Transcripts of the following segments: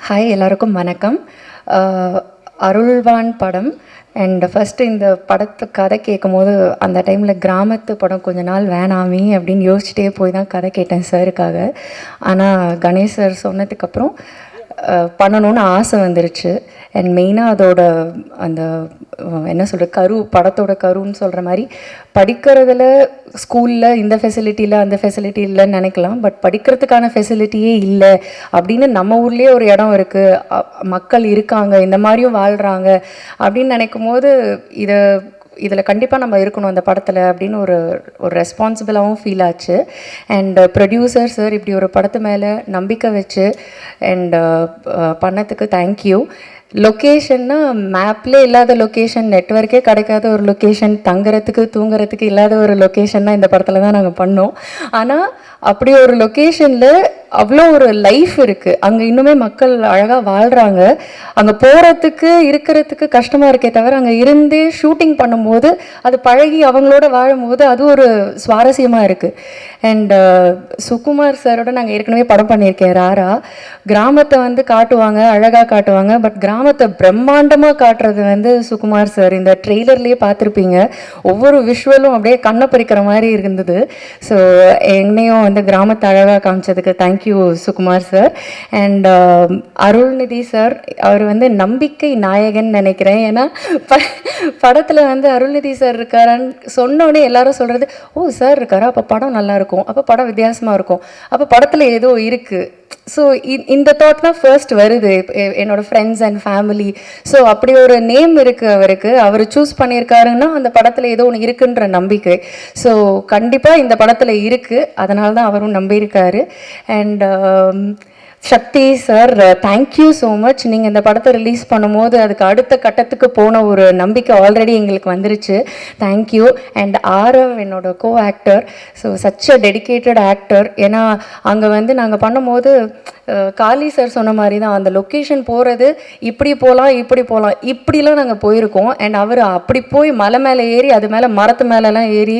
Hi எல்லாருக்கும் வணக்கம். அருள்வான் படம் அண்ட் ஃபஸ்ட்டு இந்த படத்து கதை கேட்கும்போது அந்த டைமில் கிராமத்து படம் கொஞ்ச நாள் வேணாமே அப்படின்னு யோசிச்சுட்டே போய் தான் கதை கேட்டேன் சாருக்காக. ஆனால் கணேஷ் சார் சொன்னதுக்கப்புறம் பண்ணணுன்னு ஆசை வந்துருச்சு. அண்ட் மெயினாக அதோட அந்த என்ன சொல்கிற படத்தோட கருன்னு சொல்கிற மாதிரி படிக்கிறதுல ஸ்கூலில் இந்த ஃபெசிலிட்டியில் அந்த ஃபெசிலிட்டி இல்லைன்னு நினைக்கலாம். பட் படிக்கிறதுக்கான ஃபெசிலிட்டியே இல்லை அப்படின்னு நம்ம ஊர்லேயே ஒரு இடம் இருக்குது, மக்கள் இருக்காங்க, இந்த மாதிரியும் வாழ்கிறாங்க அப்படின்னு நினைக்கும் போது இதில் கண்டிப்பாக நம்ம இருக்கணும் அந்த படத்தில் அப்படின்னு ஒரு ரெஸ்பான்சிபிளாகவும் ஃபீல் ஆச்சு. அண்ட் ப்ரொடியூசர் சார் இப்படி ஒரு படத்து மேலே நம்பிக்கை வச்சு அண்ட் பண்ணதுக்கு தேங்க்யூ. லொக்கேஷன்னா மேப்லே இல்லாத லொக்கேஷன், நெட்வொர்க்கே கிடைக்காத ஒரு லொக்கேஷன், தங்குறதுக்கு தூங்குறதுக்கு இல்லாத ஒரு லொக்கேஷன்னா இந்த படத்தில் தான் நாங்கள் பண்ணோம். ஆனால் அப்படி ஒரு லொக்கேஷனில் அவ்வளோ ஒரு லைஃப் இருக்குது, அங்கே இன்னுமே மக்கள் அழகாக வாழ்கிறாங்க. அங்கே போகிறதுக்கு இருக்கிறதுக்கு கஷ்டமாக இருக்கே தவிர அங்கே இருந்தே ஷூட்டிங் பண்ணும்போது அது பழகி அவங்களோட வாழும்போது அது ஒரு சுவாரஸ்யமாக இருக்குது. அண்ட் சுகுமார் சாரோட நாங்கள் ஏற்கனவே படம் பண்ணியிருக்கேன் ராரா. கிராமத்தை வந்து காட்டுவாங்க, அழகாக காட்டுவாங்க, பட் கிராமத்தை பிரம்மாண்டமாக காட்டுறது வந்து சுகுமார் சார். இந்த ட்ரெய்லர்லேயே பார்த்துருப்பீங்க, ஒவ்வொரு விஷுவலும் அப்படியே கண்ணை பறிக்கிற மாதிரி இருந்தது. ஸோ என்னையும் வந்து கிராமத்தை அழகாக காமிச்சதுக்கு thank you Sukumar sir. And Arulnithi sir, அவர் வந்து நம்பிக்கை நாயகன் நினைக்கிறேன். ஏன்னா படத்தில் வந்து அருள்நிதி சார் இருக்காரான்னு சொன்னோடனே எல்லாரும் சொல்கிறது, ஓ சார் இருக்காரா, அப்போ படம் நல்லாயிருக்கும், அப்போ படம் வித்தியாசமாக இருக்கும், அப்போ படத்தில் ஏதோ இருக்குது. ஸோ இந்த தாட் தான் ஃபர்ஸ்ட் வருது என்னோடய ஃப்ரெண்ட்ஸ் அண்ட் ஃபேமிலி. ஸோ அப்படி ஒரு நேம் இருக்குது அவருக்கு, அவர் சூஸ் பண்ணியிருக்காருன்னா அந்த படத்தில் ஏதோ ஒன்று இருக்குன்ற நம்பிக்கை. ஸோ கண்டிப்பாக இந்த படத்தில் இருக்குது, அதனால தான் அவரும் நம்பியிருக்காரு. And Sakthi sir, thank you so much. நீங்கள் இந்த படத்தை ரிலீஸ் பண்ணும்போது அதுக்கு அடுத்த கட்டத்துக்கு போன ஒரு நம்பிக்கை ஆல்ரெடி எங்களுக்கு வந்துருச்சு. தேங்க்யூ. அண்ட் ஆரவ் என்னோட கோ actor, so such a dedicated actor. ஏன்னா அங்கே வந்து நாங்கள் பண்ணும்போது காளி சார் சொன்ன மாதிரி தான், அந்த லொக்கேஷன் போகிறது இப்படி போகலாம் இப்படிலாம் நாங்கள் போயிருக்கோம். அண்ட் அவர் அப்படி போய் மலை மேலே ஏறி அது மேலே மரத்து மேலெலாம் ஏறி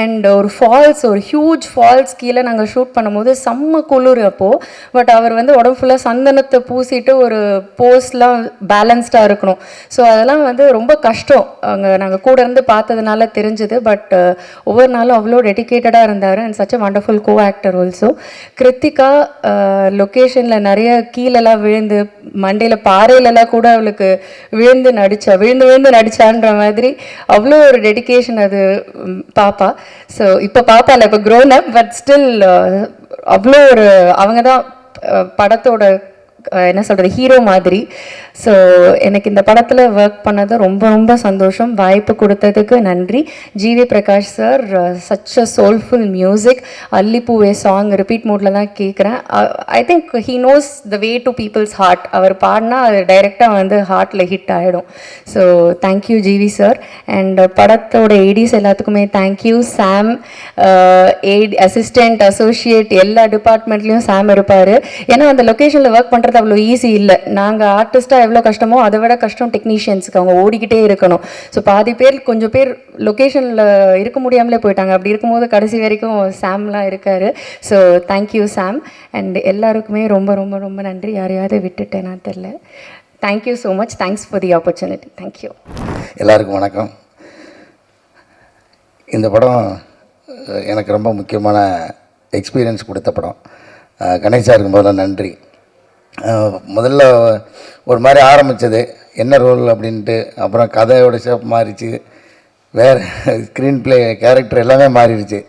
அண்ட் ஒரு ஃபால்ஸ், ஒரு ஹியூஜ் ஃபால்ஸ் கீழே நாங்கள் ஷூட் பண்ணும்போது செம்ம குளிர் அப்போது. பட் அவர் வந்து உடம்பு ஃபுல்லாக சந்தனத்தை பூசிட்டு ஒரு போஸ்லாம் பேலன்ஸ்டாக இருக்கணும். ஸோ அதெல்லாம் வந்து ரொம்ப கஷ்டம், அங்கே நாங்கள் கூட இருந்து பார்த்ததுனால தெரிஞ்சுது. பட் ஒவ்வொரு நாளும் அவ்வளோ டெடிக்கேட்டடாக இருந்தார். And such a wonderful co actor also. Krithika லொக்கேஷனில் நிறைய கீழெல்லாம் விழுந்து மண்டையில் பாறையிலலாம் கூட அவளுக்கு விழுந்து நடிச்சான்ற மாதிரி அவ்வளோ ஒரு டெடிக்கேஷன் அது பாப்பா. ஸோ இப்போ பாப்பா இல்லை, இப்போ க்ரோன் அப், பட் ஸ்டில் அவ்வளோ ஒரு அவங்க தான் படத்தோட என்ன சொல்கிறது ஹீரோ மாதிரி. ஸோ எனக்கு இந்த படத்தில் ஒர்க் பண்ணது ரொம்ப ரொம்ப சந்தோஷம். வாய்ப்பு கொடுத்ததுக்கு நன்றி. GV Prakash sir, such a soulful music. Allipoove song repeat மோடில் தான் கேட்குறேன். I think he knows the way to people's heart. அவர் பாடினா அது டைரெக்டாக வந்து ஹார்ட்டில் ஹிட் ஆகிடும். So thank you GV sir. And படத்தோட ஏடிஸ் எல்லாத்துக்குமே தேங்க்யூ. சாம், அசிஸ்டண்ட், அசோசியேட், எல்லா டிபார்ட்மெண்ட்லேயும் சாம் இருப்பார். ஏன்னா அந்த லொக்கேஷனில் ஒர்க் பண்ணுறது அவ்வளோ ஈஸி இல்லை. நாங்கள் ஆர்டிஸ்ட்டாக எவ்வளோ கஷ்டமோ அதை விட கஷ்டம் டெக்னீஷியன்ஸுக்கு, அவங்க ஓடிக்கிட்டே இருக்கணும். ஸோ பாதி பேர் கொஞ்சம் பேர் லொக்கேஷனில் இருக்க முடியாமலே போயிட்டாங்க. அப்படி இருக்கும்போது கடைசி வரைக்கும் சாம்லாம் இருக்கார். So thank you Sam. அண்ட் எல்லாருக்குமே ரொம்ப ரொம்ப ரொம்ப நன்றி. யாரையாவது விட்டுட்டேன்னா தெரில. Thank you so much. Thanks for the opportunity. Thank you. எல்லாருக்கும் வணக்கம். இந்த படம் எனக்கு ரொம்ப முக்கியமான எக்ஸ்பீரியன்ஸ் கொடுத்த படம். கணேஷாருக்கு முதல்ல நன்றி. முதல்ல ஒரு மாதிரி ஆரம்பித்தது என்ன ரோல் அப்படின்ட்டு, அப்புறம் கதையோட ஷேப் மாறிச்சு, வேறு ஸ்க்ரீன் ப்ளே, கேரக்டர் எல்லாமே மாறிடுச்சு.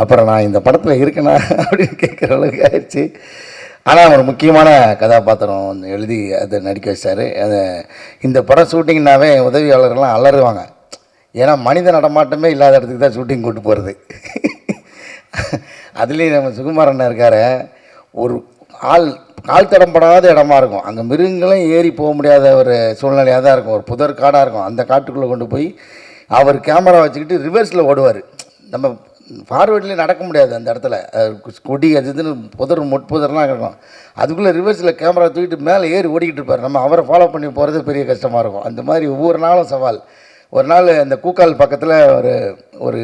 அப்புறம் நான் இந்த படத்தில் இருக்கேனா அப்படின்னு கேட்குற அளவுக்கு ஆயிடுச்சு. ஆனால் ஒரு முக்கியமான கதாபாத்திரம் எழுதி அதை நடிக்க வச்சார். அதை இந்த படம் ஷூட்டிங்னாவே உதவியாளர்கள்லாம் அலறுவாங்க. ஏன்னா மனித நடமாட்டமே இல்லாத இடத்துக்கு தான் ஷூட்டிங் கூட்டு போகிறது. அதுலேயும் நம்ம சுகுமாரண்ணா இருக்கார், ஒரு கால் தடம்படாத இடமா இருக்கும். அங்கே மிருகங்களும் ஏறி போக முடியாத ஒரு சூழ்நிலையாக தான் இருக்கும். ஒரு புதர் காடாக இருக்கும். அந்த காட்டுக்குள்ளே கொண்டு போய் அவர் கேமரா வச்சுக்கிட்டு ரிவர்ஸில் ஓடுவார். நம்ம ஃபார்வேர்ட்லேயும் நடக்க முடியாது அந்த இடத்துல, கொடி அது இதுன்னு புதர் முட்புதர்லாம் இருக்கும். அதுக்குள்ளே ரிவர்ஸில் கேமரா தூக்கிட்டு மேலே ஏறி ஓடிக்கிட்டு இருப்பார். நம்ம அவரை ஃபாலோ பண்ணி போகிறது பெரிய கஷ்டமாக இருக்கும். அந்த மாதிரி ஒவ்வொரு நாளும் சவால். ஒரு நாள் அந்த கூக்கால் பக்கத்தில் ஒரு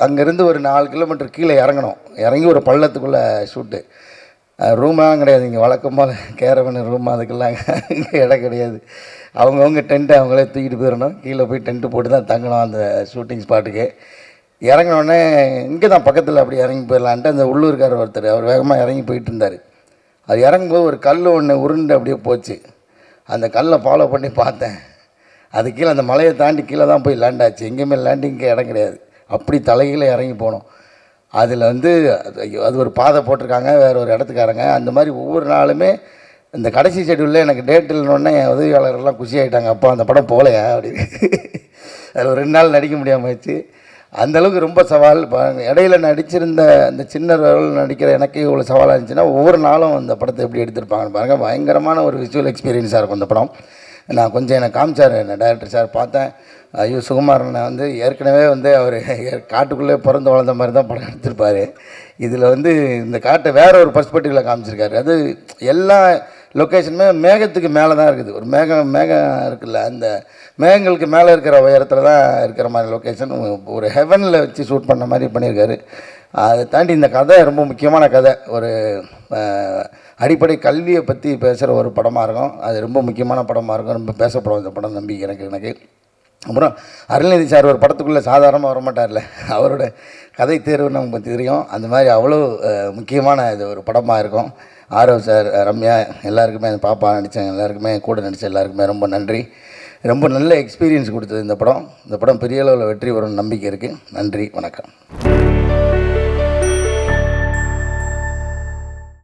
அங்கேருந்து ஒரு 4 கிலோமீட்டர் கீழே இறங்கணும். இறங்கி ஒரு பள்ளத்துக்குள்ளே ஷூட்டு. ரூமெலாம் கிடையாது, இங்கே வழக்கம் போல் கேரவன் ரூம் அதுக்கெல்லாம் இங்கே இடம் கிடையாது. அவங்கவுங்க டென்ட்டு அவங்களே தூக்கிட்டு போயிடணும், கீழே போய் டென்ட்டு போட்டு தான் தங்கணும் அந்த ஷூட்டிங் ஸ்பாட்டுக்கு. இறங்கினோடனே இங்கே தான் பக்கத்தில் அப்படி இறங்கி போயிடலான்ட்டு அந்த உள்ளூர்காரர் ஒருத்தர் அவர் வேகமாக இறங்கி போயிட்டு இருந்தார். அது இறங்கும்போது ஒரு கல் ஒன்று உருண்டு அப்படியே போச்சு. அந்த கல்லை ஃபாலோ பண்ணி பார்த்தேன், அது கீழே அந்த மலையை தாண்டி கீழே தான் போய் லேண்ட் ஆச்சு. எங்கேயுமே லேண்டிங்க்கு இடம் கிடையாது, அப்படி தலைகீழே இறங்கி போனோம். அதில் அது ஒரு பாதை போட்டிருக்காங்க, வேறு ஒரு இடத்துக்காரங்க. அந்த மாதிரி ஒவ்வொரு நாளுமே இந்த கடைசி ஷெட்யூலில் எனக்கு டேட் இல்லைன்னொடனே என் உதவியாளர்கள்லாம் குஷி ஆகிட்டாங்க, அப்போ அந்த படம் போகலையா அப்படின்னு. அதில் ஒரு 2 நாள் நடிக்க முடியாமல் ஆச்சு. அந்தளவுக்கு ரொம்ப சவால். இடையில நடிச்சிருந்த அந்த சின்ன ரோல் நடிக்கிற எனக்கு இவ்வளோ சவாலாக இருந்துச்சுன்னா ஒவ்வொரு நாளும் அந்த படத்தை எப்படி எடுத்திருப்பாங்கன்னு பாருங்கள். பயங்கரமான ஒரு விஷுவல் எக்ஸ்பீரியன்ஸாக இருக்கும் அந்த படம். நான் கொஞ்சம் எனக்கு காமிச்சார் என்ன டைரக்டர் சார், பார்த்தேன். ஐயோ சுகுமாரன் ஏற்கனவே அவர் காட்டுக்குள்ளே பிறந்து வளர்ந்த மாதிரி தான் படம் எடுத்திருப்பார். இதில் இந்த காட்டை வேறு ஒரு பர்ஸ்பெக்டிவில் காமிச்சிருக்காரு. அது எல்லா லொக்கேஷனுமே மேகத்துக்கு மேலே தான் இருக்குது. ஒரு மேகம் இருக்குல்ல, அந்த மேகங்களுக்கு மேலே இருக்கிற உயரத்தில் தான் இருக்கிற மாதிரி லொக்கேஷன். ஒரு ஹெவனில் வச்சு ஷூட் பண்ண மாதிரி பண்ணியிருக்காரு. அதை தாண்டி இந்த கதை ரொம்ப முக்கியமான கதை. ஒரு அடிப்படை கல்வியை பற்றி பேசுகிற ஒரு படமாக இருக்கும். அது ரொம்ப முக்கியமான படமாக இருக்கும். ரொம்ப பேசப்படும் இந்த படம் நம்பிக்கை எனக்கு. அப்புறம் அருள்நிதி சார் ஒரு படத்துக்குள்ளே சாதாரணமாக வரமாட்டார்ல, அவரோட கதை தேர்வு நமக்கு தெரியும். அந்த மாதிரி அவ்வளோ முக்கியமான இது ஒரு படமாக இருக்கும். ஆரவ் சார், ரம்யா, எல்லாருக்குமே அந்த பாப்பா நடித்தாங்க, எல்லாருக்குமே கூட நடித்த எல்லாருக்குமே ரொம்ப நன்றி. ரொம்ப நல்ல எக்ஸ்பீரியன்ஸ் கொடுத்தது இந்த படம். இந்த படம் பெரிய அளவில் வெற்றி வரும்னு நம்பிக்கை இருக்குது. நன்றி, வணக்கம்.